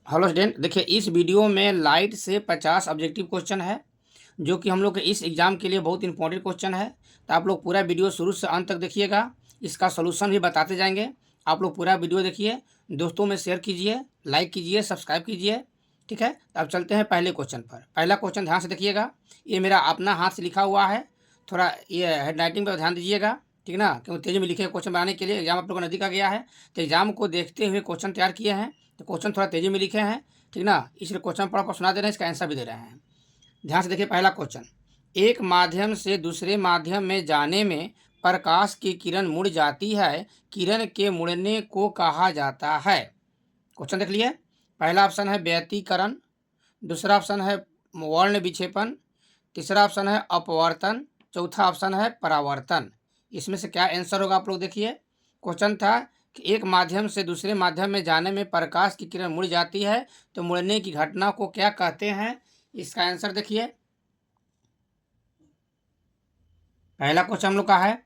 Hello student, देखिए इस video में लाइट से 50 ऑब्जेक्टिव क्वेश्चन है जो कि हम लोग के इस एग्ज़ाम के लिए बहुत इंपॉर्टेंट क्वेश्चन है। तो आप लोग पूरा वीडियो शुरू से अंत तक देखिएगा, इसका सोल्यूशन भी बताते जाएंगे। आप लोग पूरा वीडियो देखिए, दोस्तों में शेयर कीजिए, लाइक कीजिए, सब्सक्राइब कीजिए। ठीक है, तो अब चलते हैं पहले क्वेश्चन पर। पहला क्वेश्चन ध्यान से देखिएगा, ये मेरा अपना हाथ से लिखा हुआ है, थोड़ा ये हैंड राइटिंग पर ध्यान दीजिएगा। ठीक ना, क्योंकि तेज में लिखे क्वेश्चन बनाने के लिए एग्जाम आप लोग को नज़दीक आ गया है, तो एग्जाम को देखते हुए क्वेश्चन तैयार किए हैं। तो क्वेश्चन थोड़ा तेजी में लिखे हैं, ठीक ना, इसलिए क्वेश्चन पढ़ सुना दे रहे हैं, इसका आंसर भी दे रहे हैं। ध्यान से देखिए पहला क्वेश्चन, एक माध्यम से दूसरे माध्यम में जाने में प्रकाश की किरण मुड़ जाती है, किरण के मुड़ने को कहा जाता है। क्वेश्चन देख लिए, पहला ऑप्शन है व्यतिकरण, दूसरा ऑप्शन है वर्ण विक्षेपण, तीसरा ऑप्शन है अपवर्तन, चौथा ऑप्शन है परावर्तन। इसमें से क्या आंसर होगा आप लोग देखिए। क्वेश्चन था कि एक माध्यम से दूसरे माध्यम में जाने में प्रकाश की किरण मुड़ जाती है, तो मुड़ने की घटना को क्या कहते हैं। इसका आंसर देखिए, पहला क्वेश्चन हम लोग का है,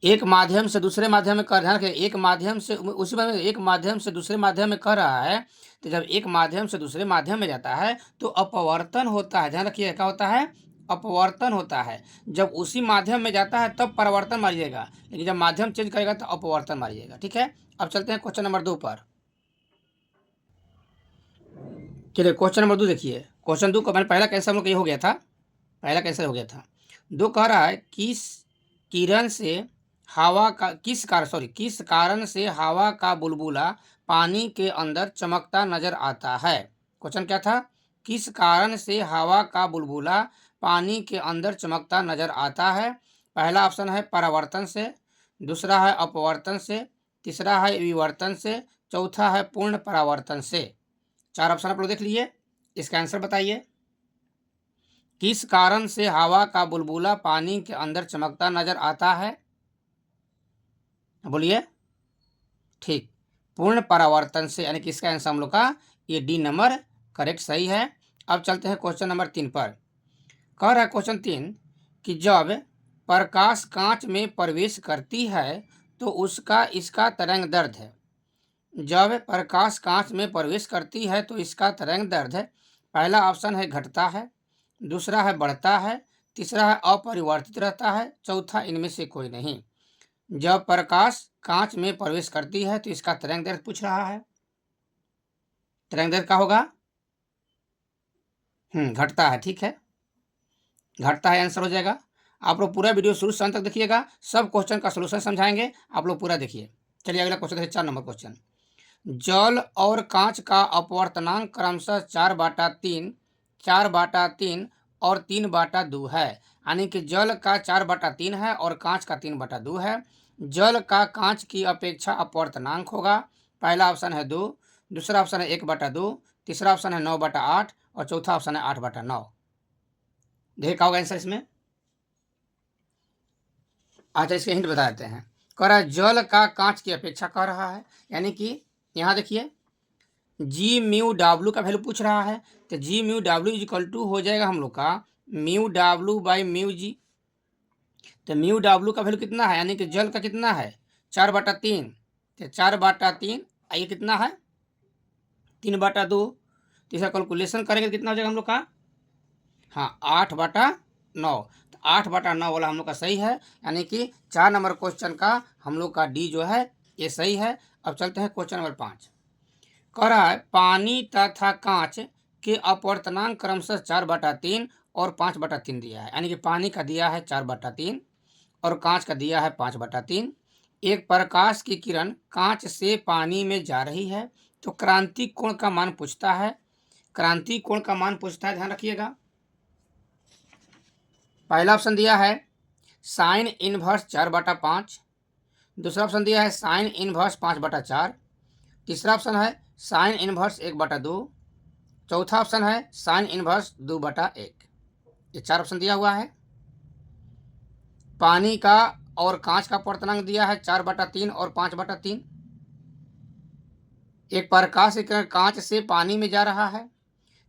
एक माध्यम से दूसरे माध्यम में कर, ध्यान रखिए, एक माध्यम से उसी में एक माध्यम से दूसरे माध्यम में कर रहा है, तो जब एक माध्यम से दूसरे माध्यम में जाता है तो अपवर्तन होता है। ध्यान रखिए क्या होता है, अपवर्तन होता है। जब उसी माध्यम में जाता है तब परिवर्तन मारिएगा, लेकिन जब माध्यम चेंज करेगा तो अपवर्तन मारिएगा। ठीक है, अब चलते हैं क्वेश्चन नंबर 2 पर। चलिए क्वेश्चन नंबर 2 देखिए, क्वेश्चन 2 का मैंने पहला कैंसर हम लोग ये हो गया था, पहला कैंसर हो गया था। 2 कह रहा है किस किरण से हवा का किस कारण से हवा का बुलबुला पानी के अंदर चमकता नजर आता है। क्वेश्चन क्या था, किस कारण से हवा का बुलबुला पानी के अंदर चमकता नजर आता है। पहला ऑप्शन है परावर्तन से, दूसरा है अपवर्तन से, तीसरा है विवर्तन से, चौथा है पूर्ण परावर्तन से। 4 ऑप्शन आप लोग देख लिए, इसका आंसर बताइए। किस कारण से हवा का बुलबुला पानी के अंदर चमकता नजर आता है, बोलिए। ठीक, पूर्ण परावर्तन से, यानी कि इसका आंसर हम लोग का ये डी नंबर करेक्ट सही है। अब चलते हैं क्वेश्चन नंबर 3 पर। कह रहा है क्वेश्चन 3 कि जब प्रकाश कांच में प्रवेश करती है तो उसका इसका तरंग दैर्ध्य है। जब प्रकाश कांच में प्रवेश करती है तो इसका तरंग दैर्ध्य, पहला ऑप्शन है घटता है, दूसरा है बढ़ता है, तीसरा है अपरिवर्तित रहता है, चौथा इनमें से कोई नहीं। जब प्रकाश कांच में प्रवेश करती है तो इसका तरंग दैर्ध्य पूछ रहा है, तरंग दैर्ध्य क्या होगा, घटता है। ठीक है, घटता है आंसर हो जाएगा। आप लोग पूरा वीडियो शुरू से अंत तक देखिएगा, सब क्वेश्चन का सोल्यूशन समझाएंगे, आप लोग पूरा देखिए। चलिए अगला क्वेश्चन देखिए, 4 नंबर क्वेश्चन। जल और कांच का अपवर्तनांक क्रमशः 4/3, 4/3 और 3/2 है। यानी कि जल का 4/3 है और कांच का 3/2 है। जल का कांच की अपेक्षा अपवर्तनांक होगा, पहला ऑप्शन है 2, दूसरा ऑप्शन है 1/2, तीसरा ऑप्शन है 9/8 और चौथा ऑप्शन है 8/9। देखा होगा आंसर इसमें। अच्छा, इसके हिंट बता देते हैं। कह रहा है जल का कांच की अपेक्षा कह रहा है, यानी कि यहाँ देखिए जी म्यू डब्ल्यू का वैल्यू पूछ रहा है, तो G mu W equal to हो जाएगा हम लोग का mu W by mu G. तो म्यू डब्ल्यू का वैल्यू कितना है, यानी कि जल का कितना है 4/3, तो 4/3 ये कितना है 3/2। तो इसका कैलकुलेशन करेंगे तो कितना हो जाएगा हम लोग का, हाँ 8/9। तो 8/9 वाला हम लोग का सही है, यानी कि 4 नंबर क्वेश्चन का हम लोग का डी जो है ये सही है। अब चलते हैं क्वेश्चन नंबर 5। कह रहा है पानी तथा कांच के अपवर्तनांक क्रमशः 4/3 और 5/3 दिया है, यानी कि पानी का दिया है 4/3 और कांच का दिया है 5/3। एक प्रकाश की किरण कांच से पानी में जा रही है, तो क्रांति कोण का मान पूछता है। क्रांति कोण का मान पूछता है, ध्यान रखिएगा। पहला ऑप्शन दिया है साइन इनवर्स 4/5, दूसरा ऑप्शन दिया है साइन इनवर्स 5/4, तीसरा ऑप्शन है साइन इनवर्स 1/2, चौथा ऑप्शन है साइन इनवर्स 2/1। ये 4 ऑप्शन दिया हुआ है। पानी का और कांच का अपवर्तनांक दिया है 4/3 और 5/3। एक प्रकाश की किरण कांच से पानी में जा रहा है,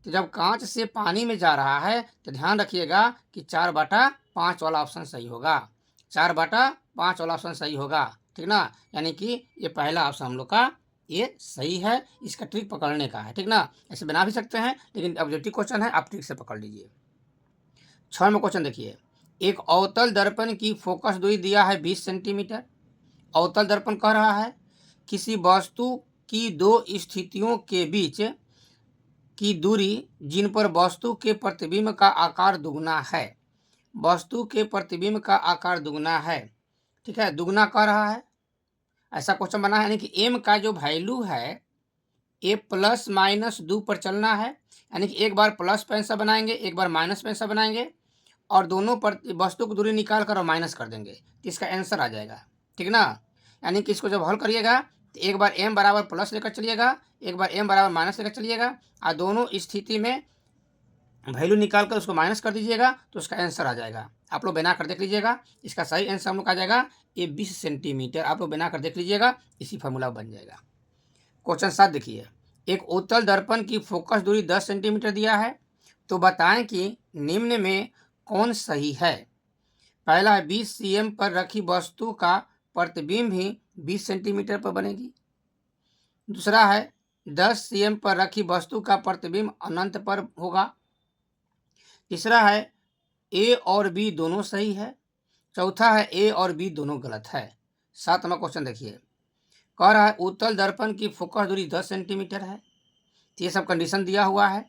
तो जब कांच से पानी में जा रहा है तो ध्यान रखिएगा कि 4/5 वाला ऑप्शन सही होगा, 4/5 वाला ऑप्शन सही होगा। ठीक ना। यानी कि ये पहला ऑप्शन हम लोग का ये सही है, इसका ट्रिक पकड़ने का है, ठीक ना। ऐसे बना भी सकते हैं, लेकिन ऑब्जेक्टिव क्वेश्चन है, आप ट्रिक से पकड़ लीजिए। 6वां क्वेश्चन देखिए, एक अवतल दर्पण की फोकस दूरी दिया है 20 सेंटीमीटर। अवतल दर्पण कह रहा है किसी वस्तु की दो स्थितियों के बीच की दूरी जिन पर वस्तु के प्रतिबिंब का आकार दुगना है। वस्तु के प्रतिबिंब का आकार दुगना है, ठीक है, दुगना कह रहा है, ऐसा क्वेश्चन बना है। यानी कि एम का जो वैल्यू है ए प्लस माइनस 2 पर चलना है। यानी कि एक बार प्लस पे आंसर बनाएंगे, एक बार माइनस पे आंसर बनाएंगे, और दोनों पर वस्तु की दूरी निकाल कर और माइनस कर देंगे तो इसका आंसर आ जाएगा, ठीक ना। यानी कि इसको जब हल करिएगा तो एक बार एम बराबर प्लस लेकर चलिएगा, एक बार एम बराबर माइनस लेकर चलिएगा, और दोनों स्थिति में वैल्यू निकाल कर उसको माइनस कर दीजिएगा तो उसका आंसर आ जाएगा। आप लोग बना कर देख लीजिएगा, इसका सही आंसर हम लोग आ जाएगा ये 20 सेंटीमीटर। आप लोग बना कर देख लीजिएगा, इसी फार्मूला बन जाएगा। क्वेश्चन 7 देखिए, एक उत्तल दर्पण की फोकस दूरी 10 सेंटीमीटर दिया है, तो बताएं कि निम्न में कौन सही है। पहला है 20 cm पर रखी वस्तु का प्रतिबिंब भी 20 सेंटीमीटर पर बनेगी। दूसरा है 10 cm पर रखी वस्तु का प्रतिबिंब अनंत पर होगा। तीसरा है ए और बी दोनों सही है। चौथा है ए और बी दोनों गलत है। 7वां क्वेश्चन देखिए, कह रहा है उत्तल दर्पण की फोकस दूरी 10 सेंटीमीटर है। तो ये सब कंडीशन दिया हुआ है,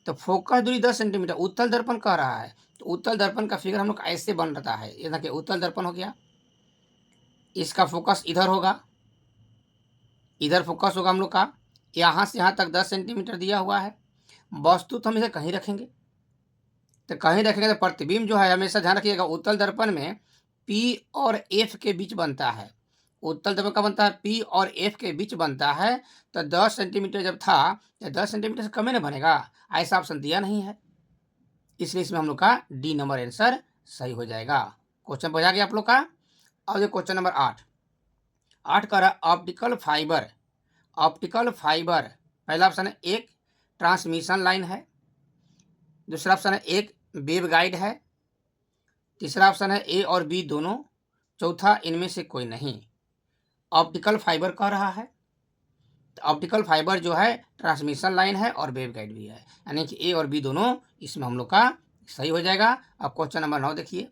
तो फोकस दूरी 10 सेंटीमीटर उत्तल दर्पण कह रहा है, तो उत्तल दर्पण का फिगर हम लोग ऐसे बन रहा है। ये देखिए उत्तल दर्पण हो गया, इसका फोकस इधर होगा, इधर फोकस होगा हम लोग का, यहाँ से यहाँ तक 10 सेंटीमीटर दिया हुआ है। वस्तु तो हम इसे कहीं रखेंगे, तो कहीं रखेंगे तो प्रतिबिंब जो है हमेशा ध्यान रखिएगा उत्तल दर्पण में पी और एफ के बीच बनता है। उत्तल दर्पण का बनता है पी और एफ के बीच बनता है। तो 10 सेंटीमीटर जब था तो 10 सेंटीमीटर से कम ही ना बनेगा, ऐसा ऑप्शन दिया नहीं है, इसलिए इसमें हम लोग का डी नंबर आंसर सही हो जाएगा। क्वेश्चन बजा गया आप लोग का। और ये क्वेश्चन नंबर 8 का रहा ऑप्टिकल फाइबर। ऑप्टिकल फाइबर पहला ऑप्शन है एक ट्रांसमिशन लाइन है, दूसरा ऑप्शन है एक वेव गाइड है, तीसरा ऑप्शन है ए और बी दोनों, चौथा इनमें से कोई नहीं। ऑप्टिकल फाइबर कह रहा है, तो ऑप्टिकल फाइबर जो है ट्रांसमिशन लाइन है और वेव गाइड भी है, यानी कि ए और बी दोनों इसमें हम लोग का सही हो जाएगा। अब क्वेश्चन नंबर 9 देखिए,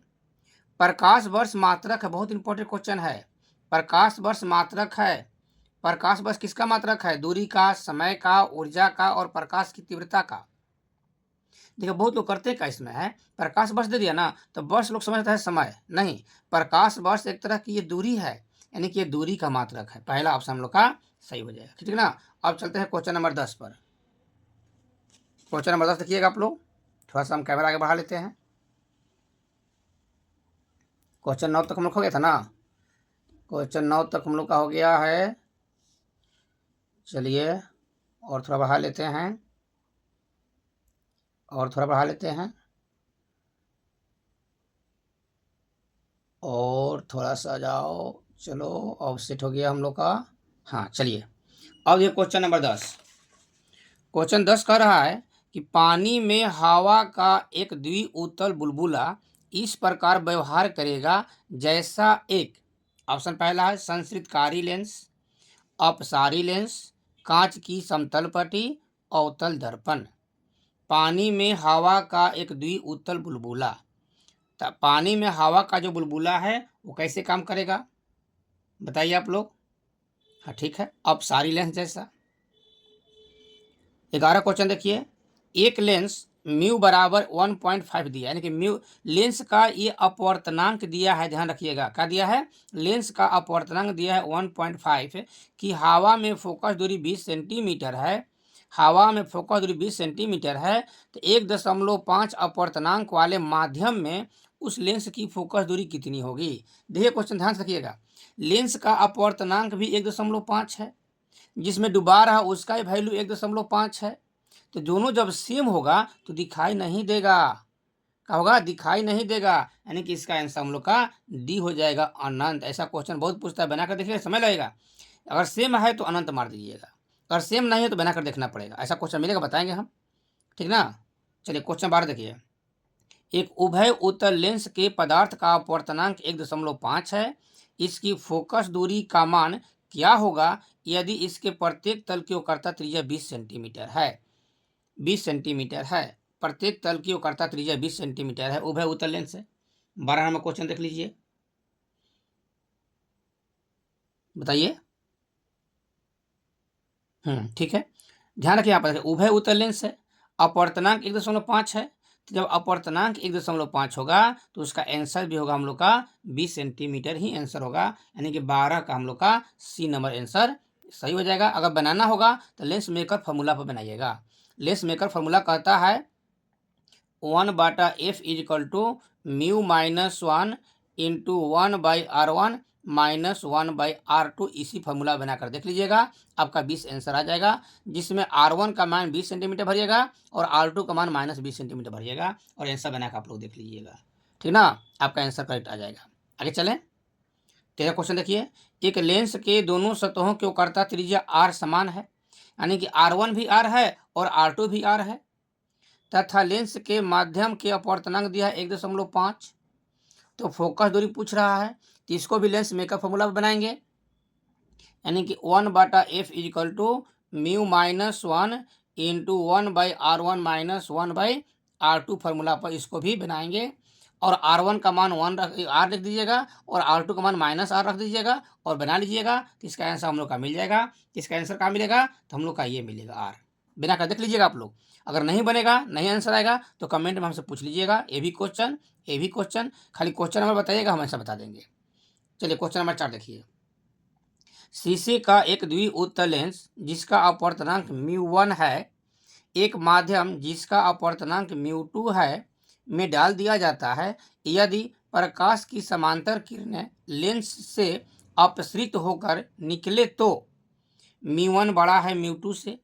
प्रकाश वर्ष मात्रक है, बहुत इंपॉर्टेंट क्वेश्चन है। प्रकाश वर्ष मात्रक है, प्रकाश वर्ष किसका मात्रक है, दूरी का, समय का, ऊर्जा का और प्रकाश की तीव्रता का। देखिए बहुत लोग करते क्या इसमें है, प्रकाश वर्ष दे दिया ना तो वर्ष लोग समझता है समय, नहीं, प्रकाश वर्ष एक तरह की ये दूरी है, यानी कि ये दूरी का मात्रक है। पहला ऑप्शन हम लोग का सही हो जाएगा, ठीक है ना। अब चलते हैं क्वेश्चन नंबर 10 पर। क्वेश्चन नंबर 10 देखिएगा आप लोग, थोड़ा सा हम कैमरा आगे बढ़ा लेते हैं। क्वेश्चन 9 तक हम लोग हो गया था ना, क्वेश्चन 9 तक हम लोग का हो गया है। चलिए और थोड़ा बढ़ा लेते हैं, और थोड़ा बढ़ा लेते हैं, और थोड़ा सा जाओ, चलो ऑफसेट हो गया हम लोग का। हाँ चलिए, अब ये क्वेश्चन नंबर 10। क्वेश्चन 10 कह रहा है कि पानी में हवा का एक द्विउतल बुलबुला इस प्रकार व्यवहार करेगा जैसा एक, ऑप्शन पहला है संसृतकारी लेंस, अपसारी लेंस, कांच की समतल पट्टी, अवतल दर्पण। पानी में हवा का एक द्विउतल बुलबुला, तो पानी में हवा का जो बुलबुला है वो कैसे काम करेगा बताइए आप लोग। हाँ ठीक है, अपसारी लेंस जैसा। 11 क्वेश्चन देखिए, एक लेंस म्यू बराबर 1.5 दिया, यानी कि म्यू लेंस का ये अपवर्तनांक दिया है, ध्यान रखिएगा क्या दिया है, लेंस का अपवर्तनांक दिया है 1.5 कि हवा में फोकस दूरी 20 सेंटीमीटर है, हवा में फोकस दूरी 20 सेंटीमीटर है, तो 1.5 अपवर्तनांक वाले माध्यम में उस लेंस की फोकस दूरी कितनी होगी। देखिए क्वेश्चन ध्यान से रखिएगा, लेंस का अपवर्तनांक भी 1.5 है, जिसमें डुबा रहा उसका ही वैल्यू 1.5 है, तो दोनों जब सेम होगा तो दिखाई नहीं देगा, क्या होगा, दिखाई नहीं देगा, यानी कि इसका आंसर हम लोग का डी हो जाएगा, अनंत। ऐसा क्वेश्चन बहुत पूछता है, बनाकर देखिए समय लगेगा, अगर सेम है तो अनंत मार दीजिएगा, अगर सेम नहीं है तो बनाकर देखना पड़ेगा, ऐसा क्वेश्चन मिलेगा बताएंगे हम, ठीक ना। चलिए क्वेश्चन 12 देखिए, एक उभय उत्तल लेंस के पदार्थ का अपवर्तनांक 1.5 है, इसकी फोकस दूरी का मान क्या होगा यदि इसके प्रत्येक तल की वक्रता त्रिज्या 20 सेंटीमीटर है। 20 सेंटीमीटर है, प्रत्येक तल की वक्रता त्रिज्या 20 सेंटीमीटर है, उभय उत्तल लेंस है। 12 नंबर क्वेश्चन देख लीजिए, बताइए। ठीक है, ध्यान रखिए यहाँ पर उभय उत्तल लेंस है, अपवर्तनांक 1.5 है, तो जब अपवर्तनांक 1.5 होगा तो उसका आंसर भी होगा हम लोग का 20 सेंटीमीटर ही आंसर होगा, यानी कि 12 का हम लोग का सी नंबर आंसर सही हो जाएगा। अगर बनाना होगा तो लेंस मेकर फॉर्मूला पर बनाइएगा। लेंस मेकर फॉर्मूला कहता है 1/f is equal to mu minus 1 into 1/r1 minus 1/r2। इसी फॉर्मूला बनाकर देख लीजिएगा, आपका 20 आंसर आ जाएगा, जिसमें R1 का मान 20 सेंटीमीटर भरिएगा और R2 का मान -20 सेंटीमीटर भरिएगा, और आंसर बनाकर आप लोग देख लीजिएगा, ठीक ना, आपका आंसर करेक्ट आ जाएगा। आगे चलें, 13 क्वेश्चन देखिए। एक लेंस के दोनों सतहों की वक्रता त्रिज्या R समान है, यानी कि R1 भी R है और R2 भी R है, तथा लेंस के माध्यम के अपवर्तनांक दिया है 1.5। तो फोकस दूरी पूछ रहा है, तो इसको भी लेंस मेकर फॉर्मूला बनाएंगे, यानी कि 1/f is equal to mu minus 1 into 1/r1 minus 1/r2 formula पर इसको भी बनाएंगे, और R1 का मान 1 R रख दीजिएगा और R2 का मान -R रख दीजिएगा और बना लीजिएगा, तो इसका आंसर हम लोग का मिल जाएगा। इसका आंसर कहाँ मिलेगा, तो हम लोग का ये मिलेगा R। बिना कर देख लीजिएगा आप लोग, अगर नहीं बनेगा, नहीं आंसर आएगा तो कमेंट में हमसे पूछ लीजिएगा, ये भी क्वेश्चन, खाली क्वेश्चन नंबर बताइएगा, हम ऐसा बता देंगे। चलिए क्वेश्चन नंबर 4 देखिए। शीशे का एक द्विउत्तल लेंस जिसका अपवर्तनांक μ1 है, एक माध्यम जिसका अपवर्तनांक μ2 है में डाल दिया जाता है। यदि प्रकाश की समांतर किरणें लेंस से अपसृत होकर निकले तो μ1 बड़ा है μ2 से,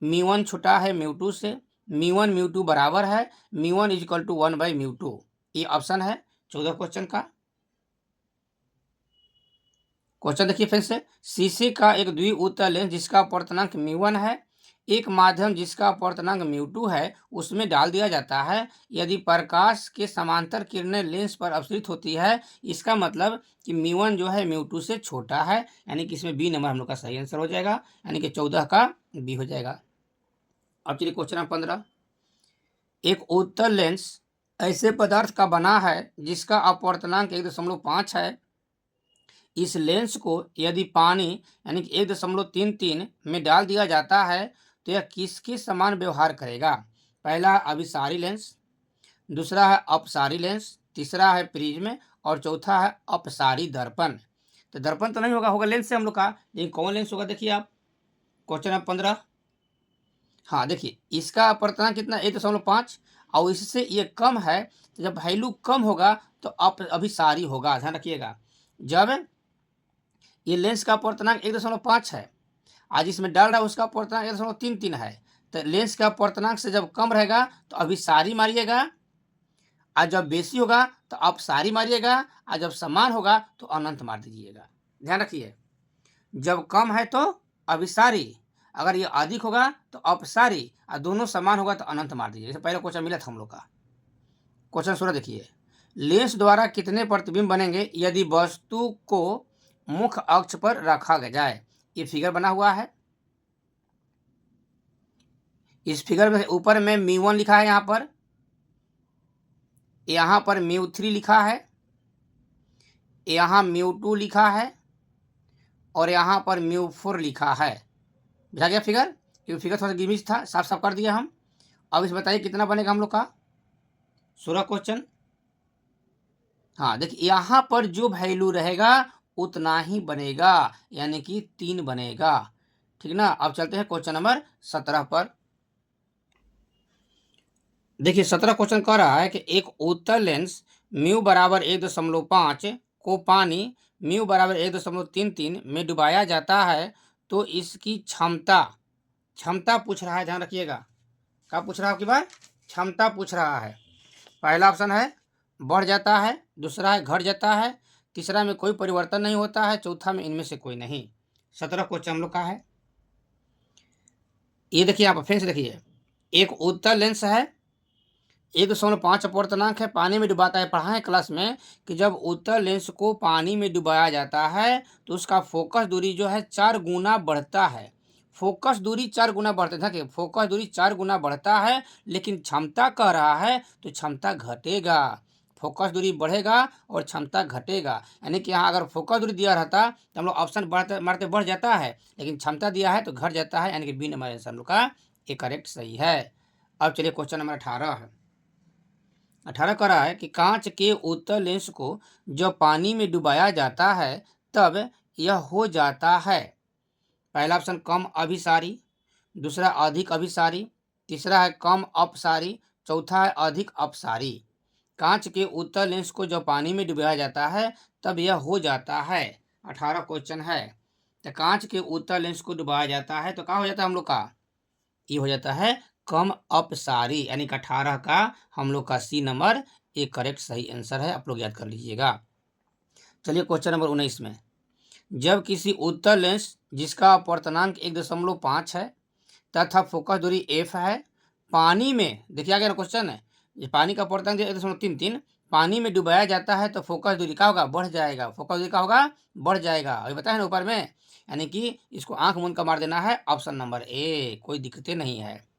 μ1 छोटा है μ2 से, μ1 μ2 बराबर है, μ1 इज इक्वल टू 1/μ2। ये ऑप्शन है 14 क्वेश्चन का। क्वेश्चन देखिए फिर से। शीशे का एक द्विउत्तल लेंस जिसका अपवर्तनांक μ1 है, एक माध्यम जिसका अपवर्तनांक μ2 है उसमें डाल दिया जाता है। यदि प्रकाश के समांतर किरणें लेंस पर अपसृत होती है, इसका मतलब कि μ1 जो है μ2 से छोटा है, यानी कि इसमें बी नंबर हम लोग का सही आंसर हो जाएगा, यानी कि 14 का बी हो जाएगा। अब चलिए क्वेश्चन नंबर 15। एक उत्तल लेंस ऐसे पदार्थ का बना है जिसका अपवर्तनांक 1.5 है। इस लेंस को यदि पानी यानी कि 1.33 में डाल दिया जाता है तो यह किसके समान व्यवहार करेगा। पहला अभिसारी लेंस, दूसरा है अपसारी लेंस, तीसरा है प्रिज्म और चौथा है अपसारी दर्पण। तो दर्पण तो नहीं होगा, होगा लेंस से हम लोग का, लेकिन कौन लेंस होगा देखिए आप। Question number 15। हाँ देखिए, इसका अपवर्तनांक कितना 1.5 और इससे ये कम है, तो जब वैल्यू कम होगा तो अभिसारी होगा, ध्यान रखिएगा। जब ये लेंस का अपवर्तनांक 1.5 है, आज इसमें डाल रहा है उसका अपवर्तनांक 1.33 है, तो लेंस का अपवर्तनांक से जब कम रहेगा तो अभिसारी मारिएगा, और जब बेसी होगा तो अपसारी मारिएगा, और जब समान होगा तो अनंत मार दीजिएगा। ध्यान रखिए, जब कम है तो अभिसारी, अगर ये अधिक होगा तो अपसारी, और दोनों समान होगा तो अनंत मार दीजिए। जैसे पहले क्वेश्चन मिला था हम लोग का। क्वेश्चन 16 देखिए। लेंस द्वारा कितने प्रतिबिंब बनेंगे यदि वस्तु को मुख्य अक्ष पर रखा जाए। ये फिगर बना हुआ है, इस फिगर में ऊपर में μ1 लिखा है, यहाँ पर μ3 लिखा है, यहाँ μ2 लिखा है और यहाँ पर μ4 लिखा है। बुझा गया फिगर, क्योंकि फिगर थोड़ा गिमिज था, साफ साफ कर दिया हम। अब इस बताइए कितना बनेगा हम लोग का 16 क्वेश्चन। हाँ देखिए, यहाँ पर जो वैल्यू रहेगा उतना ही बनेगा, यानी कि 3 बनेगा, ठीक ना। अब चलते हैं क्वेश्चन नंबर 17 पर। देखिए 17 क्वेश्चन कह रहा है कि एक उत्तल लेंस म्यू बराबर 1.5 को पानी म्यू बराबर 1.33 में डुबाया जाता है, तो इसकी क्षमता पूछ रहा है, ध्यान रखिएगा। क्या पूछ रहा है आपकी बार, क्षमता पूछ रहा है। पहला ऑप्शन है बढ़ जाता है, दूसरा है घट जाता है, तीसरा में कोई परिवर्तन नहीं होता है, चौथा में इनमें से कोई नहीं। 17 क्वेश्चन हम लोग का है। ये देखिए आप फिर से देखिए, एक उत्तल लेंस है, 1.5 अपूर्णांक है, पानी में डुबाता है। पढ़ा है क्लास में कि जब उत्तल लेंस को पानी में डुबाया जाता है तो उसका फोकस दूरी जो है 4 गुना बढ़ता है। फोकस दूरी 4 गुना बढ़ता है। देखिए फोकस दूरी 4 गुना बढ़ता है, लेकिन क्षमता कह रहा है तो क्षमता घटेगा। फोकस दूरी बढ़ेगा और क्षमता घटेगा, यानी कि यहाँ अगर फोकस दूरी दिया रहता तो हम लोग ऑप्शन बढ़ते मारते बढ़ जाता है, लेकिन क्षमता दिया है तो घट जाता है, यानी कि बी नंबर आंसर हम लोग का ये करेक्ट सही है। अब चलिए क्वेश्चन नंबर 18 है। 18 कह रहा है कि कांच के उत्तल लेंस को जब पानी में डुबाया जाता है तब यह हो जाता है। पहला ऑप्शन कम अभिसारी, दूसरा अधिक अभिसारी, तीसरा है कम अपसारी, चौथा है अधिक अपसारी। कांच के उत्तल लेंस को जब पानी में डुबाया जाता है तब यह हो जाता है। 18 क्वेश्चन है। तो कांच के उत्तल लेंस को डुबाया जाता है तो क्या हो जाता है हम लोग का, ये हो जाता है कम अपसारी, यानी कि 18 का हम लोग का सी नंबर एक करेक्ट सही आंसर है। आप लोग याद कर लीजिएगा। चलिए क्वेश्चन नंबर 19 में, जब किसी उत्तल लेंस जिसका अपवर्तनांक 1.5 है तथा फोकस दूरी f है, पानी में, देखिए आ गया ना क्वेश्चन है, ये पानी का अपवर्तनांक 1.33, पानी में डुबाया जाता है तो फोकस दूरी क्या होगा, बढ़ जाएगा। फोकस दूरी क्या होगा, बढ़ जाएगा। अभी बताया ना ऊपर में, यानी कि इसको आंख मूंद का मार देना है, ऑप्शन नंबर ए, कोई दिक्कतें नहीं है।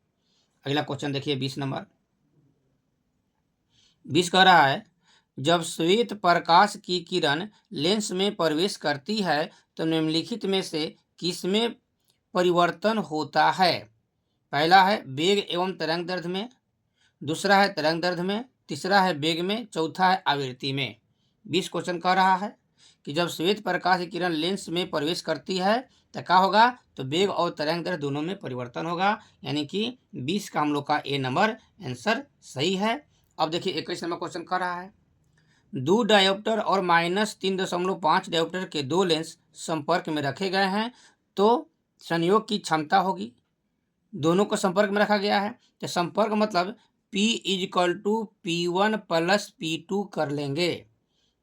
अगला क्वेश्चन देखिए 20 नंबर। 20 कह रहा है जब श्वेत प्रकाश की किरण लेंस में प्रवेश करती है तो निम्नलिखित में से किसमें परिवर्तन होता है। पहला है वेग एवं तरंग दैर्ध्य में, दूसरा है तरंग दैर्ध्य में, तीसरा है वेग में, चौथा है आवृत्ति में। 20 क्वेश्चन कह रहा है कि जब श्वेत प्रकाश की किरण लेंस में प्रवेश करती है तो क्या होगा, तो वेग और तरंग दैर्ध्य दोनों में परिवर्तन होगा, यानी कि 20 का हम लोग का ए नंबर आंसर सही है। अब देखिए 21 नंबर क्वेश्चन कर रहा है, 2 डायोप्टर और -3.5 डायोप्टर के 2 लेंस संपर्क में रखे गए हैं तो संयोग की क्षमता होगी। दोनों को संपर्क में रखा गया है तो संपर्क मतलब P = P1 + P2 कर लेंगे।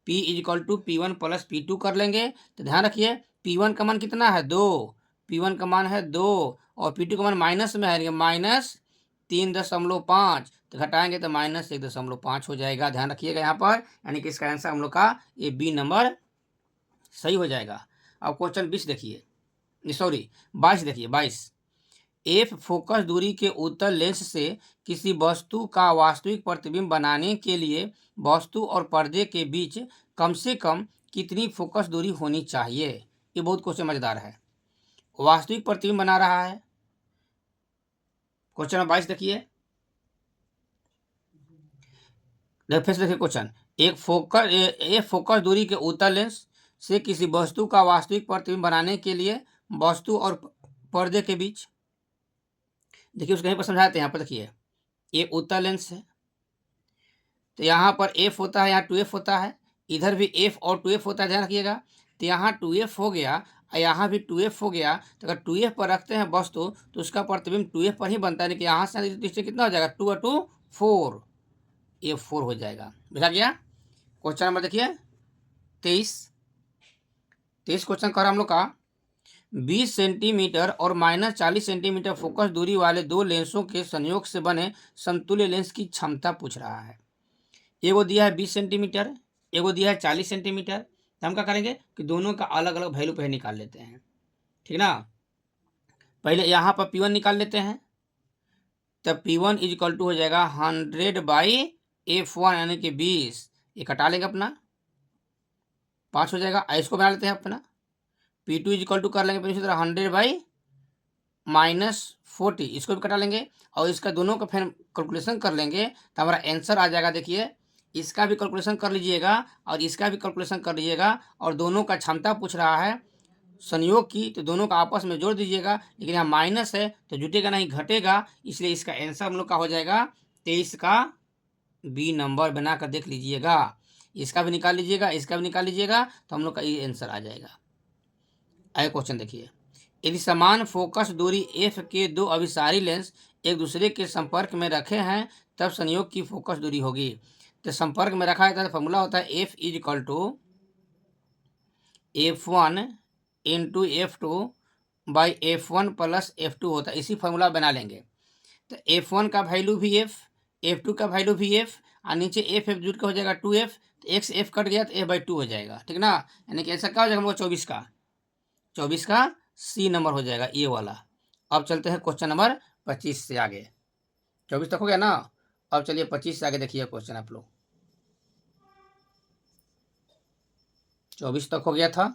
P = P1 + P2 कर लेंगे तो ध्यान रखिए P1 का मान कितना है, 2, P1 का मान है 2 और P2 का मान माइनस में है, -3.5, तो घटाएंगे तो -1.5 हो जाएगा। ध्यान रखिएगा यहाँ पर, यानी कि इसका आंसर हम लोग का ये बी नंबर सही हो जाएगा। अब क्वेश्चन 20 देखिए, सॉरी 22 देखिए, 22, एफ फोकस दूरी के उत्तल लेंस से किसी वस्तु का वास्तविक प्रतिबिंब बनाने के लिए वस्तु और पर्दे के बीच कम से कम कितनी फोकस दूरी होनी चाहिए। ये बहुत क्वेश्चन मजेदार है। वास्तविक प्रतिबिंब बना रहा है। क्वेश्चन नंबर 22 देखिए, फिर से देखिए क्वेश्चन, एक फोकस दूरी के उत्तल लेंस से किसी वस्तु का वास्तविक प्रतिबिंब बनाने के लिए वस्तु और पर्दे के बीच, देखिए उसको कहीं पर समझाते हैं। यहाँ पर देखिए ये उत्तल लेंस है तो यहाँ पर एफ होता है, यहाँ 2f होता है, इधर भी एफ और 2f होता है, ध्यान रखिएगा। तो यहाँ 2f हो गया और यहाँ भी 2f हो गया, तो अगर 2f पर रखते हैं वस्तु तो उसका प्रतिबिंब 2f पर ही बनता है, लेकिन यहाँ से डिस्टेंस कितना हो जाएगा, 2 और 2 4, ये 4 हो जाएगा। बुझा गया। क्वेश्चन नंबर देखिए 23 क्वेश्चन कर हम लोग का, 20 सेंटीमीटर और -40 सेंटीमीटर फोकस दूरी वाले 2 लेंसों के संयोग से बने समतुल्य लेंस की क्षमता पूछ रहा है। एगो दिया है 20 सेंटीमीटर, एगो दिया है 40 सेंटीमीटर, तो हम क्या करेंगे कि दोनों का अलग अलग वैल्यू पहले निकाल लेते हैं, ठीक ना। पहले यहाँ पर P1 निकाल लेते हैं, तब P1 = हो जाएगा 100/f1, यानी कि 20, ये कटा लेंगे अपना 5 हो जाएगा। इसको बना लेते हैं अपना P2 = कर लेंगे इसी तरह 100/-40, इसको भी कटा लेंगे और इसका दोनों का फिर कैलकुलेशन कर लेंगे तो हमारा आंसर आ जाएगा। देखिए इसका भी कैलकुलेशन कर लीजिएगा और इसका भी कैलकुलेशन कर लीजिएगा, और दोनों का क्षमता पूछ रहा है संयोग की, तो दोनों का आपस में जोड़ दीजिएगा, लेकिन यहाँ माइनस है तो जुटेगा नहीं, घटेगा, इसलिए इसका आंसर हम लोग का हो जाएगा 23 का बी नंबर। बना कर देख लीजिएगा, इसका भी निकाल लीजिएगा, इसका भी निकाल लीजिएगा, तो हम लोग का ये आंसर आ जाएगा। आगे क्वेश्चन देखिए, यदि समान फोकस दूरी f के 2 अभिसारी लेंस एक दूसरे के संपर्क में रखे हैं तब संयोग की फोकस दूरी होगी। तो संपर्क में रखा है तो फॉर्मूला होता है f = f1 × f2/f1 + f2 होता है। इसी फॉर्मूला बना लेंगे तो f1 का वैल्यू भी f, F2 का वैल्यू भी F और नीचे F जुड़ के हो जाएगा 2F, तो X F कट गया तो F/2 हो जाएगा, ठीक ना। यानी कि ऐसा क्या हो जाएगा हम लोग 24 का C नंबर हो जाएगा ये वाला। अब चलते हैं क्वेश्चन नंबर 25 से आगे। 24 तक हो गया ना। अब चलिए 25 से आगे देखिए क्वेश्चन आप लोग। 24 तक हो गया था।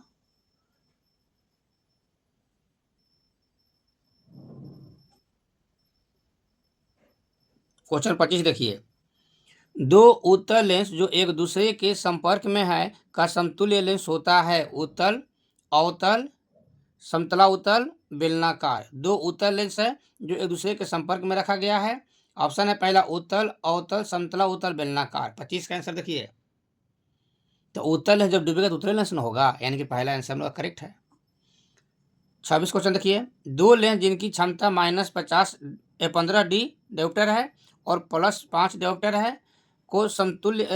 क्वेश्चन 25 देखिए। दो उत्तल लेंस जो एक दूसरे के संपर्क में है का समतुल्य लेंस होता है उत्तल, अवतल, समतला उत्तल, बेलनाकार। दो उत्तल लेंस है जो एक दूसरे के संपर्क में रखा गया है। ऑप्शन है पहला उत्तल, अवतल, समतला उत्तल, बेलनाकार। 25 का आंसर देखिए। तो उत्तल है जब डूबेगा तो उत्तल लेंस न होगा, यानी कि पहला आंसर हम लोग करेक्ट है। 26 क्वेश्चन देखिए। दो लेंस जिनकी क्षमता -15D डायोप्टर है और +5 डायोप्टर है को समतुल्य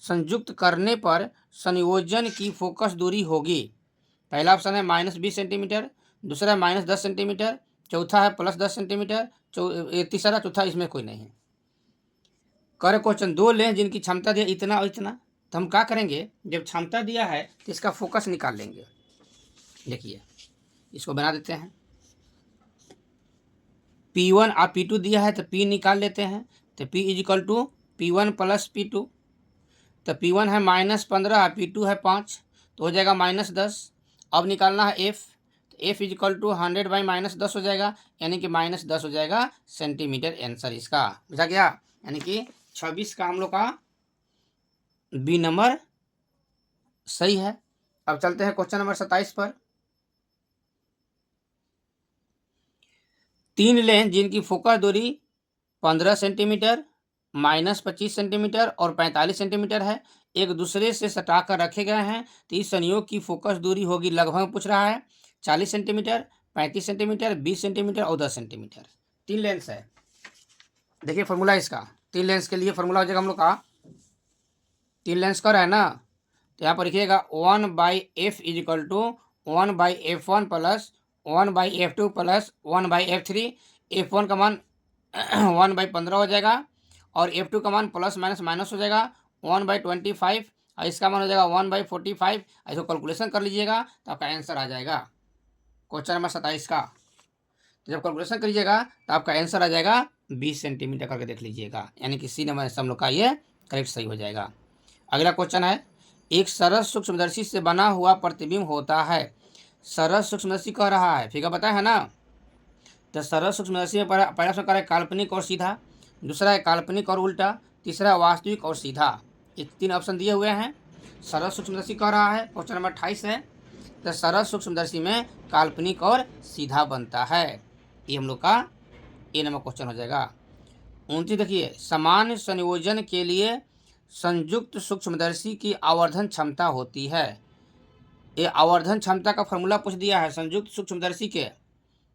संयुक्त करने पर संयोजन की फोकस दूरी होगी। पहला ऑप्शन है -20 सेंटीमीटर, दूसरा है -10 सेंटीमीटर, चौथा है +10 सेंटीमीटर, तीसरा चौथा इसमें कोई नहीं है। कर क्वेश्चन दो लेंस जिनकी क्षमता दिया इतना और इतना, तो हम क्या करेंगे, जब क्षमता दिया है तो इसका फोकस निकाल लेंगे। देखिए इसको बना देते हैं। P1 और P2 दिया है तो P निकाल लेते हैं। तो P = P1 + P2। तो P1 है -15, P2 है 5, तो हो जाएगा -10। अब निकालना है F, तो F = 100/-10 हो जाएगा, यानी कि -10 हो जाएगा सेंटीमीटर आंसर इसका। बुझा गया। यानी कि 26 का हम लोग का बी नंबर सही है। अब चलते हैं क्वेश्चन नंबर 27 पर। 3 लेंस जिनकी फोकस दूरी 15 सेंटीमीटर, -25 सेंटीमीटर और 45 सेंटीमीटर है, एक दूसरे से सटाकर रखे गए हैं, तो इस संयोग की फोकस दूरी होगी लगभग पूछ रहा है 40 सेंटीमीटर, 35 सेंटीमीटर, 20 सेंटीमीटर और 10 सेंटीमीटर। 3 लेंस है। देखिए फॉर्मूला इसका। 3 लेंस के लिए फॉर्मूला हो जाएगा हम लोग का, 3 लेंस का है ना, तो यहाँ पर लिखिएगा 1/f = 1/f1 + 1/f2 + 1/f3। f1 का मान 1/15 हो जाएगा और f2 का मान ± हो जाएगा 1/25 और इसका मान हो जाएगा 1/45। ऐसे कैलकुलेशन कर लीजिएगा तो आपका आंसर आ जाएगा क्वेश्चन नंबर 27 का। तो जब कैलकुलेशन करिएगा तो आपका आंसर आ जाएगा 20 सेंटीमीटर करके देख लीजिएगा, यानी कि C नंबर हम लोग का ये करेक्ट सही हो जाएगा। अगला क्वेश्चन है। एक सरल सूक्ष्मदर्शी से बना हुआ प्रतिबिंब होता है। सरल सूक्ष्मदर्शी कह रहा है, फिगर बताया है ना। तो सरल सूक्ष्मदर्शी में पहला ऑप्शन कह रहा है काल्पनिक और सीधा, दूसरा है काल्पनिक और उल्टा, तीसरा है वास्तविक और सीधा। ये 3 ऑप्शन दिए हुए हैं। सरल सूक्ष्मदर्शी कह रहा है, क्वेश्चन नंबर 28 है। तो सरल सूक्ष्मदर्शी में काल्पनिक और सीधा बनता है। ये हम लोग का ए नंबर क्वेश्चन हो जाएगा। 29 देखिए। समान संयोजन के लिए संयुक्त सूक्ष्मदर्शी की आवर्धन क्षमता होती है। ये आवर्धन क्षमता का फॉर्मूला पूछ दिया है संयुक्त सूक्ष्मदर्शी के,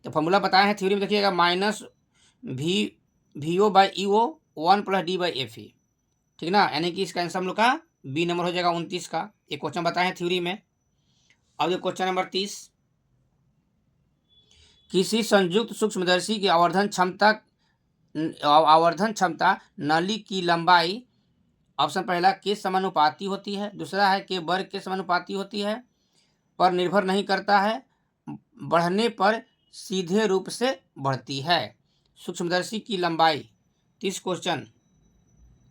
तो फॉर्मूला बताए हैं थ्योरी में। देखिएगा -VO/EO 1 + D/FE, ठीक ना। यानी कि इसका आंसर हम लोग का बी नंबर हो जाएगा 29 का। ये क्वेश्चन बताए हैं थ्योरी में। अब ये क्वेश्चन नंबर 30। किसी संयुक्त सूक्ष्मदर्शी की आवर्धन क्षमता नली की लंबाई, ऑप्शन पहला के समानुपाती होती है, दूसरा है के वर्ग के समानुपाती होती है, पर निर्भर नहीं करता है, बढ़ने पर सीधे रूप से बढ़ती है। सूक्ष्मदर्शी की लंबाई 30 क्वेश्चन।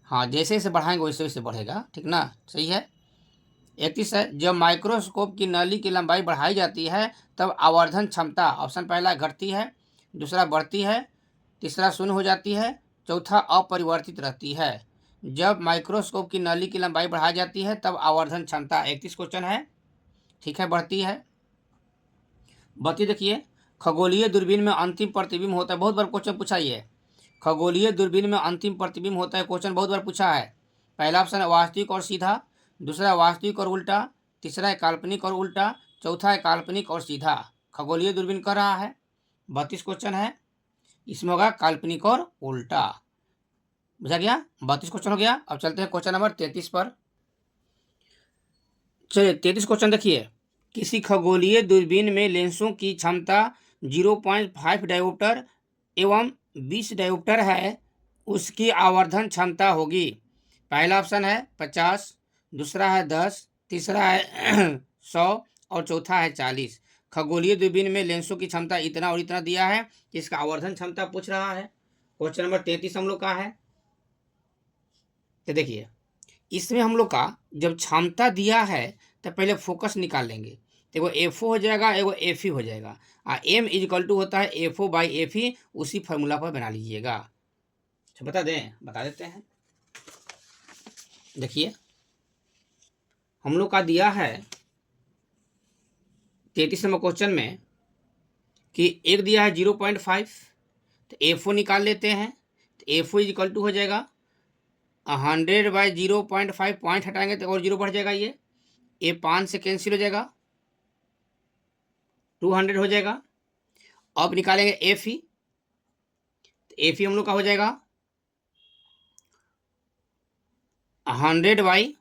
हाँ जैसे जैसे बढ़ाएंगे वैसे वैसे बढ़ेगा, ठीक ना, सही है। 31 है। जब माइक्रोस्कोप की नली की लंबाई बढ़ाई जाती है तब आवर्धन क्षमता, ऑप्शन पहला घटती है, दूसरा बढ़ती है, तीसरा शून्य हो जाती है, चौथा अपरिवर्तित रहती है। जब माइक्रोस्कोप की नली की लंबाई बढ़ाई जाती है तब आवर्धन क्षमता 31 क्वेश्चन है, ठीक है, बढ़ती है। बढ़ती देखिए। खगोलीय दूरबीन में अंतिम प्रतिबिंब होता है, बहुत बार क्वेश्चन पूछा ये। खगोलीय दूरबीन में अंतिम प्रतिबिंब होता है, क्वेश्चन बहुत बार पूछा है। पहला ऑप्शन है वास्तविक और सीधा, दूसरा है वास्तविक और उल्टा, तीसरा है काल्पनिक और उल्टा, चौथा है काल्पनिक और सीधा। खगोलीय दूरबीन कर रहा है, 32 क्वेश्चन है, इसमें होगा काल्पनिक और उल्टा। बुझा गया, 32 क्वेश्चन हो गया। अब चलते हैं क्वेश्चन नंबर 33 पर। चलिए 33 क्वेश्चन देखिए। किसी खगोलीय दूरबीन में लेंसों की क्षमता 0.5 डायोप्टर एवं 20 डायोप्टर है। उसकी आवर्धन क्षमता होगी। पहला ऑप्शन है 50, दूसरा है 10, तीसरा है 100 और चौथा है 40। खगोलीय दूरबीन में लेंसों की क्षमता इतना और इतना दिया है, इसका आवर्धन क्षमता पूछ रहा है। क्वेश्चन नंबर 33 हम लोग का है। तो देखिए इसमें हम लोग का जब क्षमता दिया है तो पहले फोकस निकाल लेंगे। तो एगो एफ हो जाएगा, एगो एफ ही हो जाएगा। एम इज इक्वल टू होता है एफ ओ बाई एफ ही, उसी फार्मूला पर बना लीजिएगा। तो बता देते हैं। देखिए हम लोग का दिया है 33 नंबर क्वेश्चन में कि एक दिया है 0.5, तो एफ ओ निकाल लेते हैं। तो F O is equal to हो जाएगा 100 बाई 0.5, पॉइंट हटाएंगे तो और 0 बढ़ जाएगा। ये 5 से कैंसिल हो जाएगा, 200 हो जाएगा। अब निकालेंगे एफ ही, तो एफ ही हम लोग का हो जाएगा 100 बाई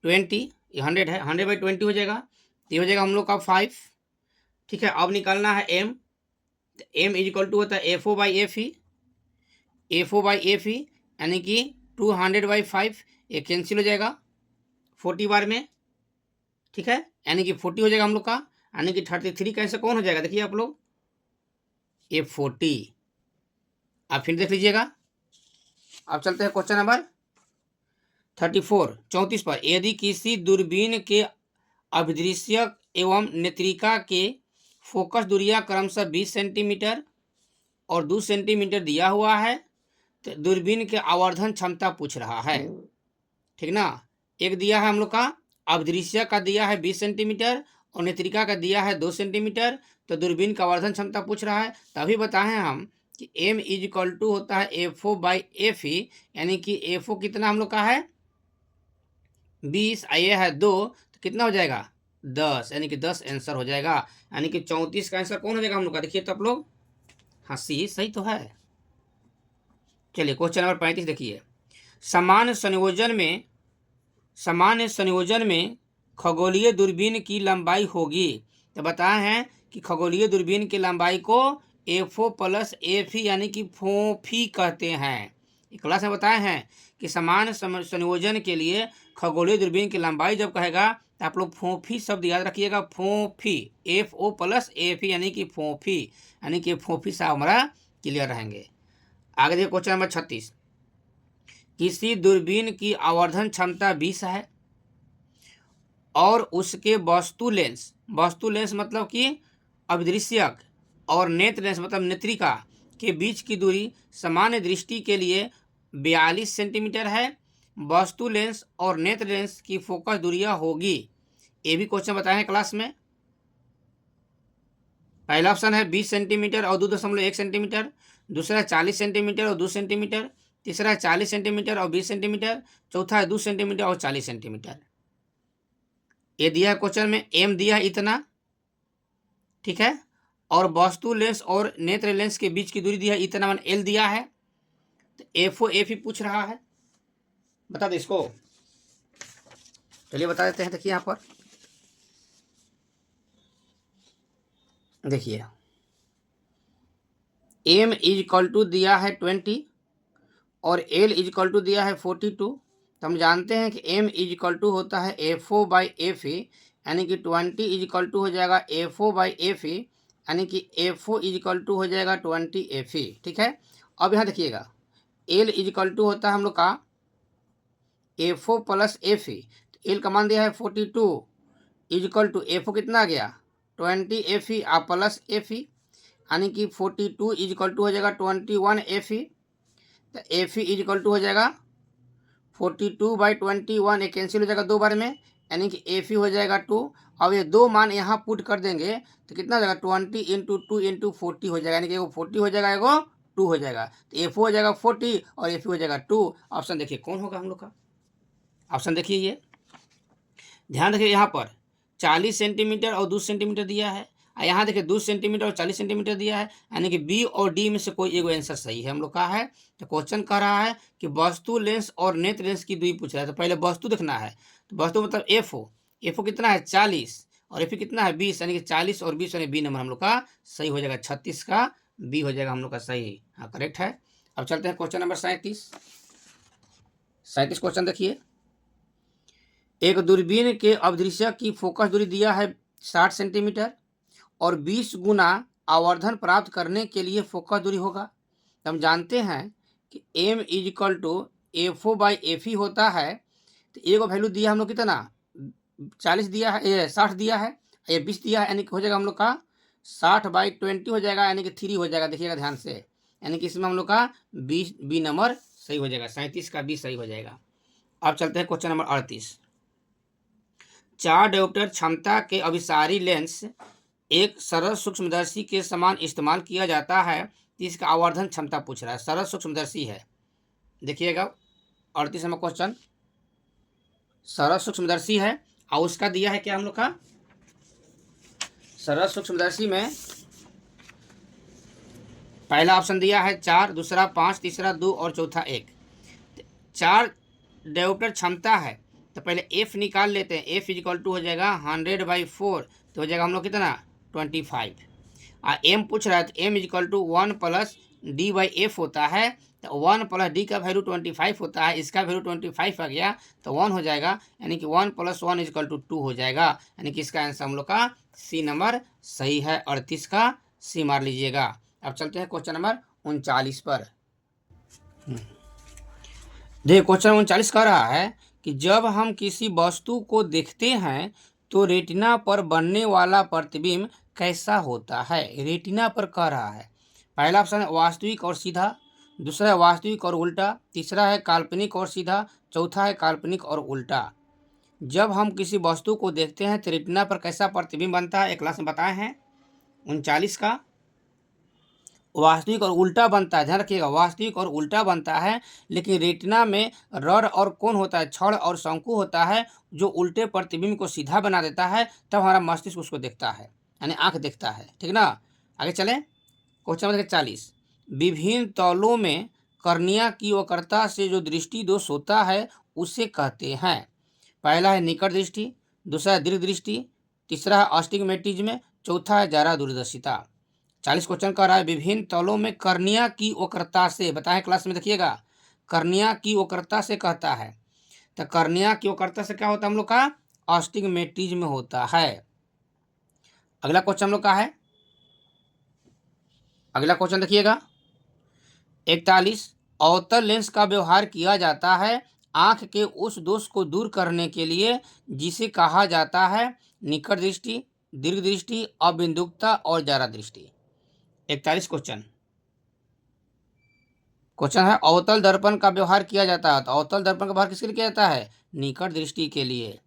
20, 100 है, 100 बाई 20 हो जाएगा। तो ये हो जाएगा हम लोग का 5। ठीक है, अब निकालना है एम। तो एम इज इक्वल टू होता है एफ ओ बाई एफ ही, एफ ओ बाई एफ ही यानी कि 200 बाई 5, ये कैंसिल हो जाएगा 40 बार में। ठीक है, यानी कि 40 हो जाएगा हम लोग का, यानी कि 33 कैसे कौन हो जाएगा, देखिए आप लोग ये 40। आप फिर देख लीजिएगा। अब चलते हैं क्वेश्चन नंबर 34 पर। यदि किसी दूरबीन के अभिदृश्य एवं नेत्रिका के फोकस दूरियां क्रमशः 20 सेंटीमीटर और 2 सेंटीमीटर दिया हुआ है, तो दूरबीन के आवर्धन क्षमता पूछ रहा है। ठीक ना, एक दिया है हम लोग का अभिदृश्य का दिया है 20 सेंटीमीटर और नेत्रिका का दिया है 2 सेंटीमीटर, तो दूरबीन का आवर्धन क्षमता पूछ रहा है। तभी बताएं हम कि एम इज इक्वल टू होता है एफ ओ बाई एफ ही, यानी कि एफ ओ कितना हम लोग का है 20, ये है 2, तो कितना हो जाएगा 10, यानी कि 10 आंसर हो जाएगा। यानी कि 34 का आंसर कौन हो जाएगा हम लोग का, देखिए तो आप लोग, हाँ सी सही तो है। चलिए क्वेश्चन नंबर 35 देखिए। सामान्य संयोजन में खगोलीय दूरबीन की लंबाई होगी। तो बताए हैं कि खगोलीय दूरबीन की लंबाई को एफ ओ प्लस एफ ही यानी कि फोफी कहते हैं। क्लास में बताए हैं कि समान संयोजन के लिए खगोलीय दूरबीन की लंबाई जब कहेगा तो आप लोग फोफी शब्द याद रखिएगा। फोफी, एफ ओ प्लस एफ ही यानी कि फोफी, यानी कि फोफी साहब हमारा क्लियर रहेंगे। आगे देखिए क्वेश्चन नंबर 36। किसी दूरबीन की आवर्धन क्षमता 20 है और उसके वस्तु लेंस मतलब कि अभिदृश्यक और नेत्र लेंस मतलब नेत्रिका के बीच की दूरी सामान्य दृष्टि के लिए 42 सेंटीमीटर है। वस्तु लेंस और नेत्र लेंस की फोकस दूरियां होगी। ये भी क्वेश्चन बताए हैं क्लास में। पहला ऑप्शन है 20 सेंटीमीटर और 2.1 सेंटीमीटर, दूसरा 40 सेंटीमीटर और 2 सेंटीमीटर, तीसरा 40 सेंटीमीटर और 20 सेंटीमीटर, चौथा है 2 सेंटीमीटर और 40 सेंटीमीटर। ये दिया है क्वेश्चन में, एम दिया है इतना, ठीक है, और वस्तु लेंस और नेत्र लेंस के बीच की दूरी दिया है इतना, मान एल दिया है। तो एफ ओ एफ ही पूछ रहा है, बता दे इसको। चलिए बता देते हैं। देखिए यहाँ पर देखिए एम इज इक्वल टू दिया है 20 और एल इज इक्वल टू दिया है 42। तो हम जानते हैं कि एम इज इक्वल टू होता है F O by F E, यानी कि 20 इज इक्वल टू हो जाएगा F O by F E, यानी कि F O is equal to हो जाएगा 20 एफ ई। ठीक है, अब यहाँ देखिएगा एल इज इक्वल टू होता है हम लोग का F O plus F E. L का मान दिया है 42 is equal to F O कितना आ गया 20 F E plus F E, यानी कि 42 इज इक्वल टू हो जाएगा 21 एफ ई। तो F E is equal to हो जाएगा 42 बाई 21, एक कैंसिल हो जाएगा 2 बार में, यानी कि एफ ई हो जाएगा 2। अब ये 2 मान यहाँ पुट कर देंगे तो कितना हो जाएगा 20 इंटू 2 इंटू 40 हो जाएगा, यानी कि एगो 40 हो जाएगा, एगो 2 हो जाएगा। तो एफ हो जाएगा 40 और एफ हो जाएगा 2। ऑप्शन देखिए कौन होगा हम लोग का, ऑप्शन देखिए ये ध्यान रखिए। यहाँ पर 40 सेंटीमीटर और 2 सेंटीमीटर दिया है, और यहाँ देखिए 2 सेंटीमीटर और 40 सेंटीमीटर दिया है, यानी कि बी और डी में से कोई एक आंसर सही है हम लोग का है। तो क्वेश्चन कह रहा है कि वस्तु लेंस और नेत्र लेंस की दूरी पूछ रहा है। तो पहले वस्तु देखना है, तो वस्तु मतलब एफ ओ कितना है 40 और एफ कितना है 20, यानी कि 40 और 20 यानी बी नंबर हम लोग का सही हो जाएगा। 36 का बी हो जाएगा हम लोग का सही। हाँ करेक्ट है। अब चलते हैं क्वेश्चन नंबर 37 क्वेश्चन देखिए। एक दूरबीन के अभिदृश्य की फोकस दूरी दिया है 60 सेंटीमीटर और 20 गुना आवर्धन प्राप्त करने के लिए फोकस दूरी होगा। हम जानते हैं कि m is equal to FO by FE होता है। तो एक वैल्यू दिया हम लोग कितना 40 दिया है, ये 60 दिया है, ये 20 दिया है, यानी कि हो जाएगा हम लोग का 60/20 हो जाएगा, यानी कि 3 हो जाएगा। देखिएगा ध्यान से, यानी कि इसमें हम लोग का बी नंबर सही हो जाएगा, 37 का बी सही हो जाएगा। अब चलते हैं क्वेश्चन नंबर 38। 4 डायोप्टर क्षमता के अभिसारी लेंस एक सरल सूक्ष्मदर्शी के समान इस्तेमाल किया जाता है, तो इसका आवर्धन क्षमता पूछ रहा है। सरल सूक्ष्मदर्शी है, देखिएगा 38 नंबर क्वेश्चन सरल सूक्ष्मदर्शी है और उसका दिया है क्या हम लोग का सरल सूक्ष्मदर्शी में पहला ऑप्शन दिया है 4, दूसरा 5, तीसरा 2 और चौथा 1। 4 डायोप्टर क्षमता है, तो पहले एफ निकाल लेते हैं। एफ इजिकल टू हो जाएगा 100/4, तो हो जाएगा हम लोग कितना 25। और एम पूछ रहा है, तो एम इजिकल टू 1 + D/F होता है, तो 1 + D का वैल्यू 25 होता है, इसका वैल्यू 25 आ गया तो 1 हो जाएगा, यानी कि 1 + 1 = 2 हो जाएगा, यानी कि इसका आंसर हम लोग का सी नंबर सही है। 38 का सी मार लीजिएगा। अब चलते हैं क्वेश्चन नंबर 39 पर। देखिए क्वेश्चन 39 कह रहा है कि जब हम किसी वस्तु को देखते हैं तो रेटिना पर बनने वाला प्रतिबिंब कैसा होता है। रेटिना पर कह रहा है, पहला ऑप्शन है वास्तविक और सीधा, दूसरा है वास्तविक और उल्टा, तीसरा है काल्पनिक और सीधा, चौथा है काल्पनिक और उल्टा। जब हम किसी वस्तु को देखते हैं तो रेटिना पर कैसा प्रतिबिंब बनता है, एक क्लास में बताए हैं 39 का। वास्तविक और उल्टा बनता है, ध्यान रखिएगा, वास्तविक और उल्टा बनता है, लेकिन रेटिना में रड और कोन होता है, छड़ और शंकु होता है, जो उल्टे प्रतिबिंब को सीधा बना देता है, तब हमारा मस्तिष्क उसको देखता है, यानी आंख देखता है। ठीक ना, आगे चले क्वेश्चन नंबर 40। विभिन्न तौलों में कर्निया की वक्रता से जो दृष्टि दोष होता है उसे कहते हैं। पहला है निकट दृष्टि, दूसरा है दीर्घ दृष्टि, तीसरा है अस्टिग्मेटिज्म, चौथा है जरा दूरदर्शिता। 40 क्वेश्चन कह रहा है विभिन्न तौलों में कर्निया की वक्रता से, बताएं क्लास में देखिएगा, कर्निया की वक्रता से कहता है। तो कर्निया की वक्रता से क्या होता है हम लोग का अस्टिग्मेटिज्म होता है। अगला क्वेश्चन हम लोग का है, अगला क्वेश्चन देखिएगा 41। अवतल लेंस का व्यवहार किया जाता है आंख के उस दोष को दूर करने के लिए जिसे कहा जाता है निकट दृष्टि, दीर्घ दृष्टि, अबिंदुकता और जरा दृष्टि। 41 क्वेश्चन है अवतल दर्पण का व्यवहार किया जाता है। तो अवतल दर्पण का व्यवहार किसके लिए किया जाता है, निकट दृष्टि के लिए।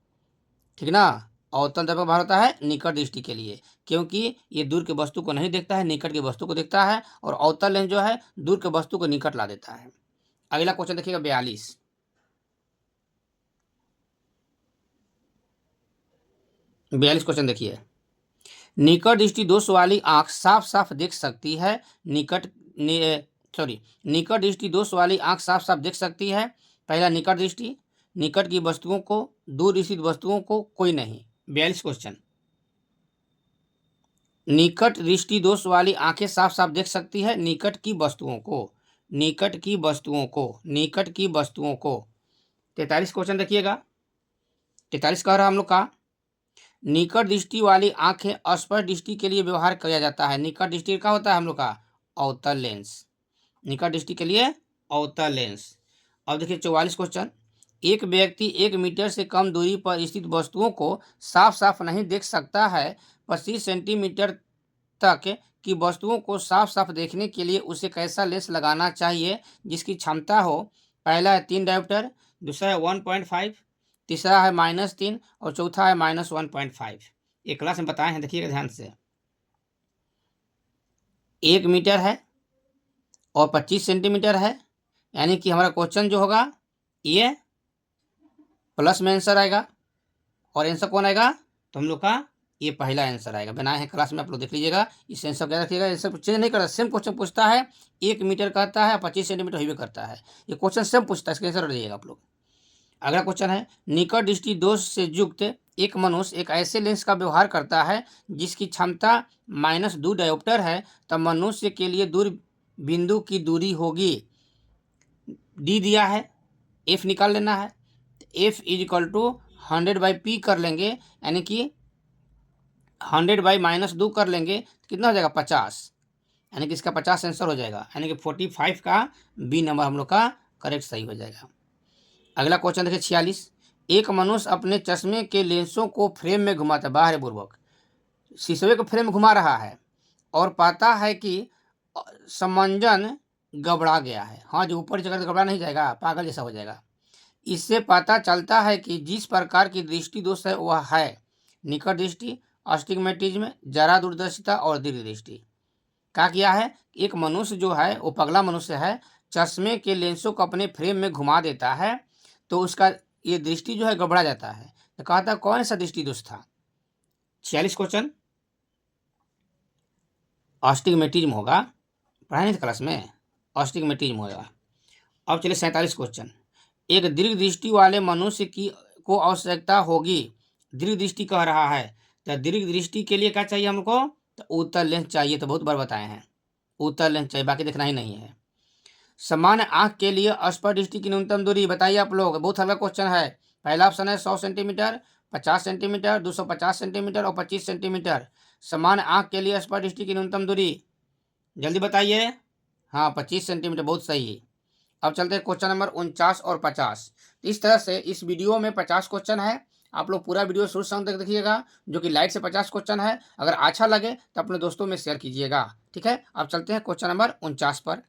ठीक ना, अवतल दर्पण का व्यवहार होता है निकट दृष्टि के लिए, क्योंकि ये दूर के वस्तु को नहीं देखता है, निकट की वस्तु को देखता है, और अवतल लेंस जो है दूर के वस्तु को निकट ला देता है। अगला क्वेश्चन देखिएगा 42। क्वेश्चन देखिए, निकट दृष्टि दोष वाली आंख साफ साफ देख सकती है, निकट दृष्टि दोष वाली आंख साफ साफ देख सकती है। पहला निकट दृष्टि, निकट की वस्तुओं को, दूर स्थित वस्तुओं को कोई नहीं। 42 क्वेश्चन, निकट दृष्टि दोष वाली आंखें साफ साफ देख सकती है निकट की वस्तुओं को, निकट की वस्तुओं को, निकट की वस्तुओं को। 43 क्वेश्चन देखिएगा, 43 कह रहा हम लोग का निकट दृष्टि वाली आंखें स्पष्ट दृष्टि के लिए व्यवहार किया जाता है। निकट दृष्टि का होता है हम लोग का अवतल लेंस, निकट दृष्टि के लिए अवतल लेंस। अब देखिए 44 क्वेश्चन, एक व्यक्ति 1 मीटर से कम दूरी पर स्थित वस्तुओं को साफ साफ नहीं देख सकता है। 25 सेंटीमीटर तक की वस्तुओं को साफ साफ देखने के लिए उसे कैसा लेंस लगाना चाहिए जिसकी क्षमता हो। पहला है 3 डायोप्टर, दूसरा है 1.5, तीसरा है -3 और चौथा है -1.5। एक क्लास में बताए हैं, देखिएगा ध्यान से। 1 मीटर है और 25 सेंटीमीटर है, यानी कि हमारा क्वेश्चन जो होगा ये प्लस में आंसर आएगा, और आंसर कौन आएगा, तो हम लोग का ये पहला आंसर आएगा। बनाए हैं क्लास में, आप लोग देख लीजिएगा। इस आंसर क्या रखिएगा, आंसर चेंज नहीं करता, सेम क्वेश्चन पूछता है। 1 मीटर कहता है, 25 सेंटीमीटर ही करता है, ये क्वेश्चन सेम पूछता है, इसका आंसर रखिएगा आप लोग। अगला क्वेश्चन है, निकट दृष्टि दोष से युक्त एक मनुष्य एक ऐसे लेंस का व्यवहार करता है जिसकी क्षमता -2 डायोप्टर है, तब मनुष्य के लिए दूर बिंदु की दूरी होगी डी दिया है, एफ निकाल लेना है। F is equal to 100/p कर लेंगे, यानी कि 100/-2 कर लेंगे तो कितना हो जाएगा 50, यानी कि इसका 50 आंसर हो जाएगा, यानी कि 45 का बी नंबर हम लोग का करेक्ट सही हो जाएगा। अगला क्वेश्चन देखिए 46। एक मनुष्य अपने चश्मे के लेंसों को फ्रेम में घुमाता, बाहर पूर्वक शीशे को फ्रेम घुमा रहा है और पाता है कि समंजन गबड़ा गया है। हाँ, जो ऊपर जगह गबड़ा नहीं जाएगा, पागल जैसा हो जाएगा। इससे पता चलता है कि जिस प्रकार की दृष्टि दोष है वह है निकट दृष्टि, अस्टिग्मेटिज्म, जरा दूरदर्शिता और दीर्घ दृष्टि। क्या किया है, एक मनुष्य जो है वो पगला मनुष्य है, चश्मे के लेंसों को अपने फ्रेम में घुमा देता है तो उसका ये दृष्टि जो है गबड़ा जाता है। तो कहा था कौन सा दृष्टि दोष था। 46 क्वेश्चन अस्टिग्मेटिज्म होगा, पढ़ाई नहीं क्लास में, अस्टिग्मेटिज्म होगा। अब चलिए 47 क्वेश्चन। एक दीर्घ दृष्टि वाले मनुष्य की को आवश्यकता होगी, दीर्घ दृष्टि कह रहा है, तो दीर्घ दृष्टि के लिए क्या चाहिए हमको, तो उत्तल लेंस चाहिए। तो बहुत बार बताए हैं उत्तल लेंस चाहिए, बाकी देखना ही नहीं है। समान आंख के लिए स्पर्श दृष्टि की न्यूनतम दूरी बताइए आप लोग, बहुत हल्का क्वेश्चन है। पहला ऑप्शन है 100 सेंटीमीटर, 50 सेंटीमीटर, 250 सेंटीमीटर और 25 सेंटीमीटर। समान आंख के लिए स्पर्श दृष्टि की न्यूनतम दूरी जल्दी बताइए। हाँ, 25 सेंटीमीटर, बहुत सही। अब चलते हैं क्वेश्चन नंबर 49 और 50। इस तरह से इस वीडियो में 50 क्वेश्चन है, आप लोग पूरा वीडियो शुरू से अंत तक देखिएगा, जो कि लाइट से 50 क्वेश्चन है। अगर अच्छा लगे तो अपने दोस्तों में शेयर कीजिएगा, ठीक है। अब चलते हैं क्वेश्चन नंबर 49 पर।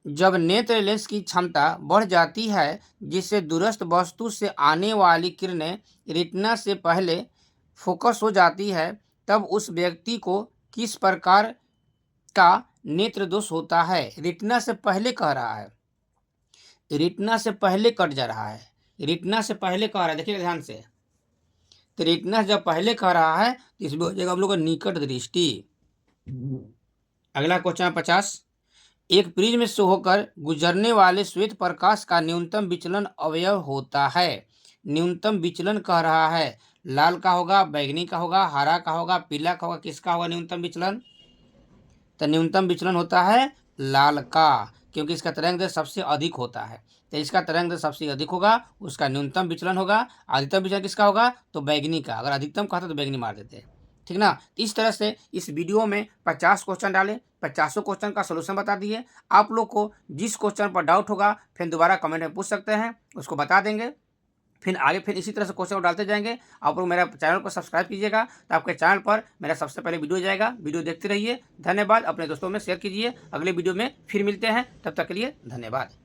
जब नेत्र लेंस की क्षमता बढ़ जाती है, जिससे दूरस्थ वस्तु से आने वाली किरणें रेटिना से पहले फोकस हो जाती है, तब उस व्यक्ति को किस प्रकार का नेत्र दोष होता है। रेटिना से पहले कह रहा है, रेटिना से पहले कट जा रहा है, रेटिना से पहले कह रहा है, देखिएगा ध्यान से। तो रेटिना जब पहले कह रहा है तो इसमें हो जाएगा हम लोग का निकट दृष्टि। अगला क्वेश्चन है 50। एक प्रिज्म से होकर गुजरने वाले श्वेत प्रकाश का न्यूनतम विचलन अवयव होता है। न्यूनतम विचलन कह रहा है, लाल का होगा, बैंगनी का होगा, हरा का होगा, पीला का होगा, किसका होगा न्यूनतम विचलन। तो न्यूनतम विचलन होता है लाल का, क्योंकि इसका तरंगदैर्घ्य सबसे अधिक होता है। तो इसका तरंगदैर्घ्य सबसे अधिक होगा, उसका न्यूनतम विचलन होगा। अधिकतम विचलन किसका होगा, तो बैंगनी का। अगर अधिकतम कहता तो बैंगनी मार देते, ठीक ना। इस तरह से इस वीडियो में 50 क्वेश्चन डाले, 50 क्वेश्चन का सोल्यूशन बता दिए। आप लोग को जिस क्वेश्चन पर डाउट होगा फिर दोबारा कमेंट में पूछ सकते हैं, उसको बता देंगे। फिर आगे फिर इसी तरह से क्वेश्चन को डालते जाएंगे। आप लोग मेरा चैनल को सब्सक्राइब कीजिएगा, तो आपके चैनल पर मेरा सबसे पहले वीडियो जाएगा। वीडियो देखते रहिए, धन्यवाद। अपने दोस्तों में शेयर कीजिए। अगले वीडियो में फिर मिलते हैं, तब तक के लिए धन्यवाद।